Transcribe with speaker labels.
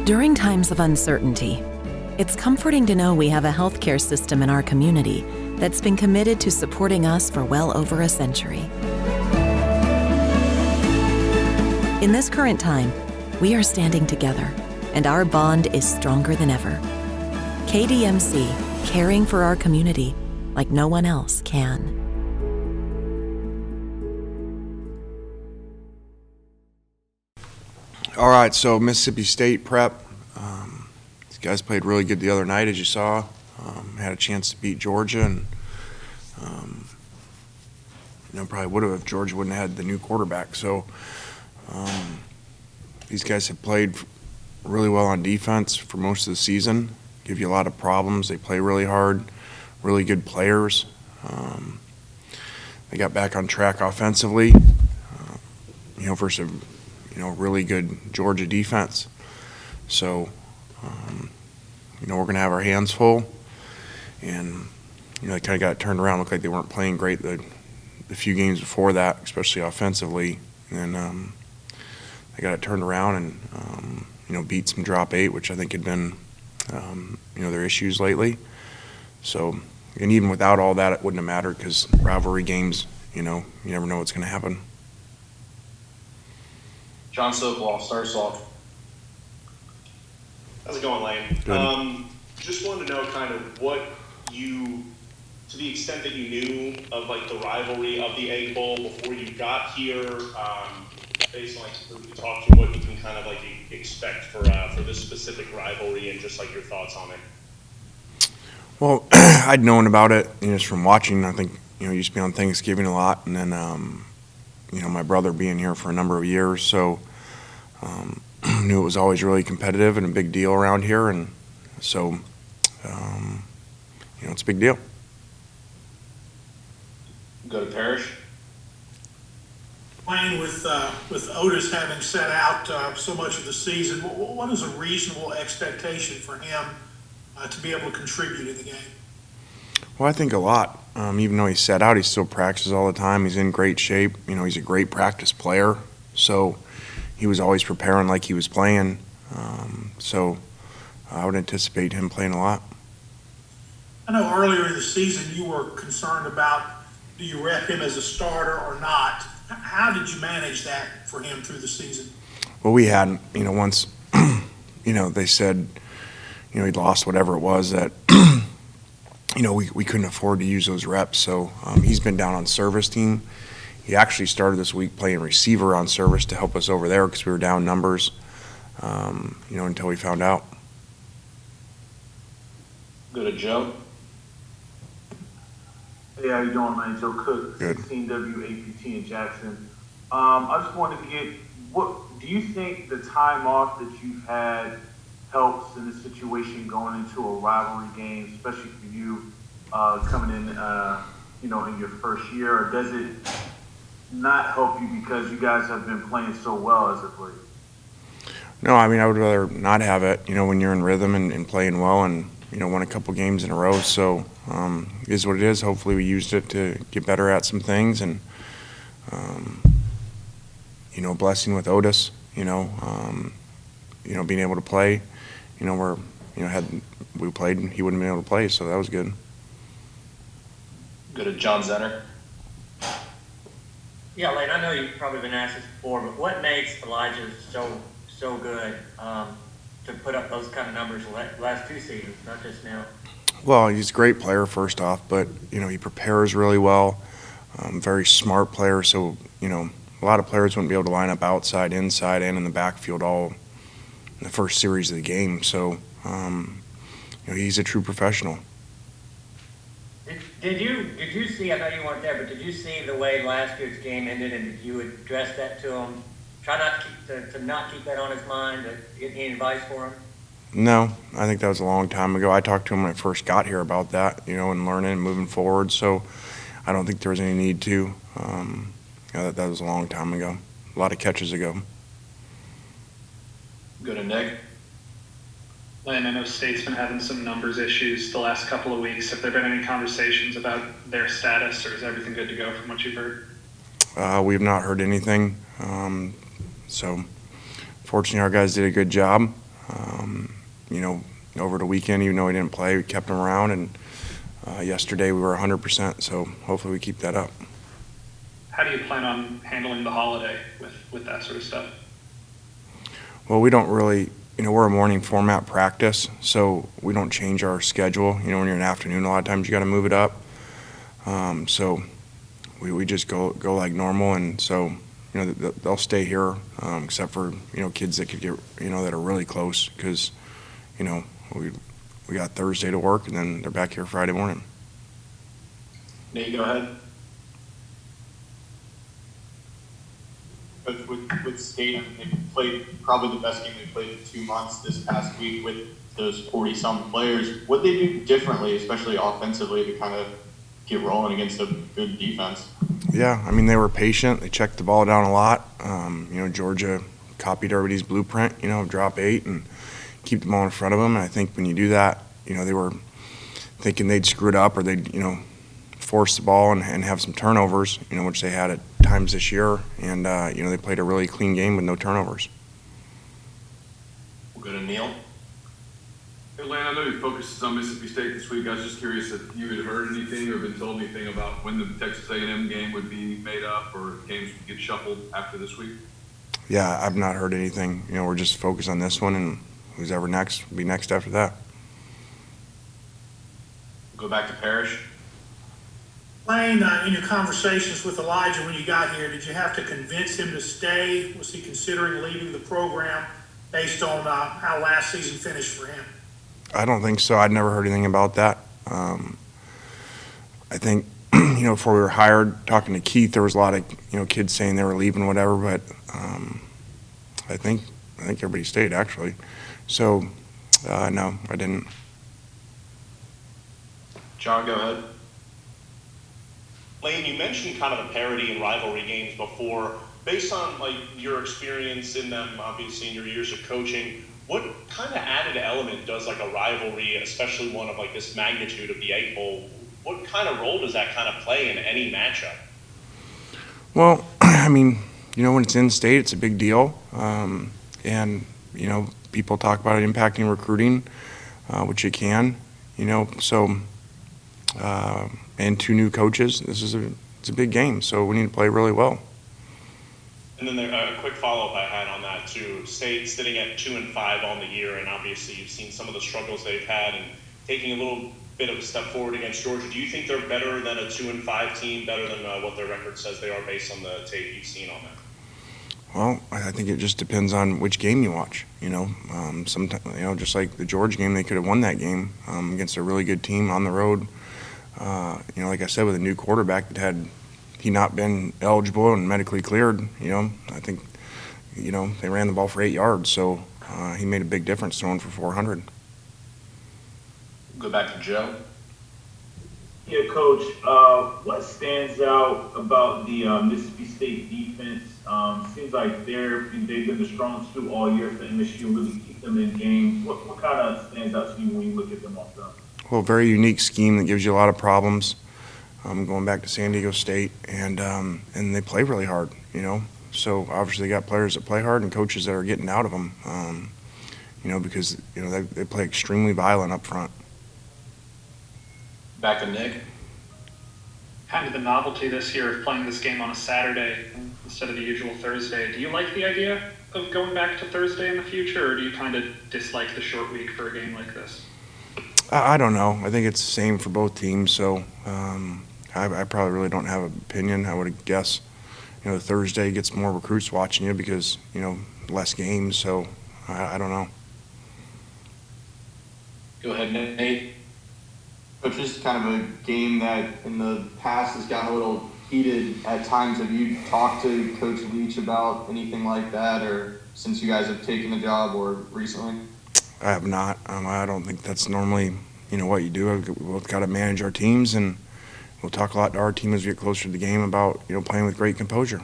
Speaker 1: During times of uncertainty, it's comforting to know we have a healthcare system in our community that's been committed to supporting us for well over a century. In this current time, we are standing together, and our bond is stronger than ever. KDMC, caring for our community like no one else can.
Speaker 2: All right, so Mississippi State prep. These guys played really good the other night, as you saw. Had a chance to beat Georgia, and probably would have if Georgia wouldn't have had the new quarterback. So these guys have played really well on defense for most of the season. Give you a lot of problems. They play really hard, really good players. They got back on track offensively, versus really good Georgia defense. So, we're going to have our hands full. And, they kind of got turned around. Looked like they weren't playing great the few games before that, especially offensively. And they got it turned around and, beat some drop 8, which I think had been, their issues lately. So, and even without all that, it wouldn't have mattered because rivalry games, you never know what's going to happen.
Speaker 3: John Sokoloff, starts off.
Speaker 4: How's it going, Lane?
Speaker 2: Good.
Speaker 4: Just wanted to know kind of what you, to the extent that you knew of like the rivalry of the Egg Bowl before you got here, based on like who you talked to, what you can kind of like expect for this specific rivalry and just like your thoughts on it.
Speaker 2: Well, I'd known about it, just from watching. I think, used to be on Thanksgiving a lot, and then, my brother being here for a number of years, so knew it was always really competitive and a big deal around here, and so, it's a big deal.
Speaker 3: Go to Parrish.
Speaker 5: Lane, with Otis having set out so much of the season, what is a reasonable expectation for him to be able to contribute in the game?
Speaker 2: Well, I think a lot. Even though he's set out, he still practices all the time. He's in great shape. He's a great practice player. So he was always preparing like he was playing. So I would anticipate him playing a lot.
Speaker 5: I know earlier in the season you were concerned about, do you rep him as a starter or not? How did you manage that for him through the season?
Speaker 2: Well, we had, once, they said, he'd lost whatever it was that, we couldn't afford to use those reps. So he's been down on service team. He actually started this week playing receiver on service to help us over there because we were down numbers, until we found out.
Speaker 3: Go to Joe.
Speaker 6: Hey, how you doing, man? Joe Cook,
Speaker 2: Good.
Speaker 6: 16 WAPT in Jackson. I just wanted to get, what do you think the time off that you've had helps in this situation going into a rivalry game, especially for you coming in, in your first year, or does it not help you because you guys have been playing so well as of late?
Speaker 2: No, I would rather not have it, when you're in rhythm and playing well and, won a couple games in a row. So it is what it is. Hopefully we used it to get better at some things and, blessing with Otis, being able to play, had we played, he wouldn't have been able to play, so that was good.
Speaker 3: Go to John Zenner.
Speaker 7: Yeah, Lane, I know you've probably been asked this before, but what makes Elijah so good to put up those kind of numbers the last 2 seasons, not just now?
Speaker 2: Well, he's a great player, first off, but, he prepares really well, very smart player, so, a lot of players wouldn't be able to line up outside, inside, and in the backfield all in the first series of the game. So, he's a true professional.
Speaker 7: Did you see, I know you weren't there, but did you see the way last year's game ended, and did you address that to him? Try not to not keep that on his mind, but get any advice for him? No,
Speaker 2: I think that was a long time ago. I talked to him when I first got here about that, and learning and moving forward. So I don't think there was any need to. That was a long time ago, a lot of catches ago.
Speaker 3: Go to Nick.
Speaker 8: Lane, I know State's been having some numbers issues the last couple of weeks. Have there been any conversations about their status, or is everything good to go from what you've heard?
Speaker 2: We have not heard anything. So fortunately, our guys did a good job. You know, over the weekend, even though he didn't play, we kept him around, and yesterday we were 100%, so hopefully we keep that up.
Speaker 8: How do you plan on handling the holiday with that sort of stuff?
Speaker 2: Well, we don't really, you know, we're a morning format practice, so we don't change our schedule. You know, when you're in the afternoon, a lot of times you got to move it up. So we just go like normal, and so, you know, they'll stay here, except for, you know, kids that could get, you know, that are really close, because, you know, we got Thursday to work, and then they're back here Friday morning.
Speaker 3: Nate, go ahead.
Speaker 9: With State, they played probably the best game they played for 2 months this past week with those 40-some players. What they do differently, especially offensively, to kind of get rolling against a good defense?
Speaker 2: Yeah, I mean, they were patient. They checked the ball down a lot. You know, Georgia copied everybody's blueprint, you know, drop 8 and keep the ball in front of them. And I think when you do that, you know, they were thinking they'd screw it up, or they'd, you know, force the ball and have some turnovers, you know, which they had at times this year. And, you know, they played a really clean game with no turnovers.
Speaker 3: We'll go to Neil.
Speaker 10: Hey, Lane, I know you focused on Mississippi State this week. I was just curious if you had heard anything or been told anything about when the Texas A&M game would be made up, or if games would get shuffled after this week.
Speaker 2: Yeah, I've not heard anything. You know, we're just focused on this one, and who's ever next will be next after that.
Speaker 3: We'll go back to Parrish.
Speaker 5: Lane, in your conversations with Elijah when you got here, did you have to convince him to stay? Was he considering leaving the program based on how last season finished for him?
Speaker 2: I don't think so. I'd never heard anything about that. I think, you know, before we were hired, talking to Keith, there was a lot of, you know, kids saying they were leaving, whatever. But I think everybody stayed, actually. So no, I didn't.
Speaker 3: John, go ahead.
Speaker 4: Lane, you mentioned kind of the parity in rivalry games before. Based on like your experience in them, obviously in your years of coaching, what kind of added element does like a rivalry, especially one of like this magnitude of the Egg Bowl, what kind of role does that kind of play in any matchup?
Speaker 2: Well, I mean, you know, when it's in state, it's a big deal, and you know, people talk about it impacting recruiting, which it can, you know. So, and 2 new coaches, it's a big game, so we need to play really well.
Speaker 4: And then a quick follow-up I had on that too. State sitting at 2-5 on the year, and obviously you've seen some of the struggles they've had, and taking a little bit of a step forward against Georgia. Do you think they're better than a 2-5 team, better than what their record says they are based on the tape you've seen on them?
Speaker 2: Well, I think it just depends on which game you watch. You know, sometimes, you know, just like the Georgia game, they could have won that game against a really good team on the road. You know, like I said, with a new quarterback that had he not been eligible and medically cleared, you know, I think, you know, they ran the ball for 8 yards, so he made a big difference throwing for 400.
Speaker 3: Go back to Joe.
Speaker 6: Yeah, Coach, what stands out about the Mississippi State defense? Seems like they've been the strongest suit all year for MSU, really keep them in games. What kind of stands out to you when you look at them off the?
Speaker 2: Well, very unique scheme that gives you a lot of problems. Going back to San Diego State, and they play really hard, you know. So obviously they got players that play hard and coaches that are getting out of them, you know, because, you know, they play extremely violent up front.
Speaker 3: Back to Nick.
Speaker 8: Kind of the novelty this year of playing this game on a Saturday instead of the usual Thursday. Do you like the idea of going back to Thursday in the future, or do you kind of dislike the short week for a game like this?
Speaker 2: I don't know. I think it's the same for both teams, so I probably really don't have an opinion. I would guess, you know, Thursday gets more recruits watching you because, you know, less games, so I don't know.
Speaker 3: Go ahead, Nate.
Speaker 9: But just kind of a game that in the past has gotten a little heated at times. Have you talked to Coach Leach about anything like that, or since you guys have taken the job, or recently?
Speaker 2: I have not. I don't think that's normally, you know, what you do. We've got to manage our teams, and we'll talk a lot to our team as we get closer to the game about, you know, playing with great composure.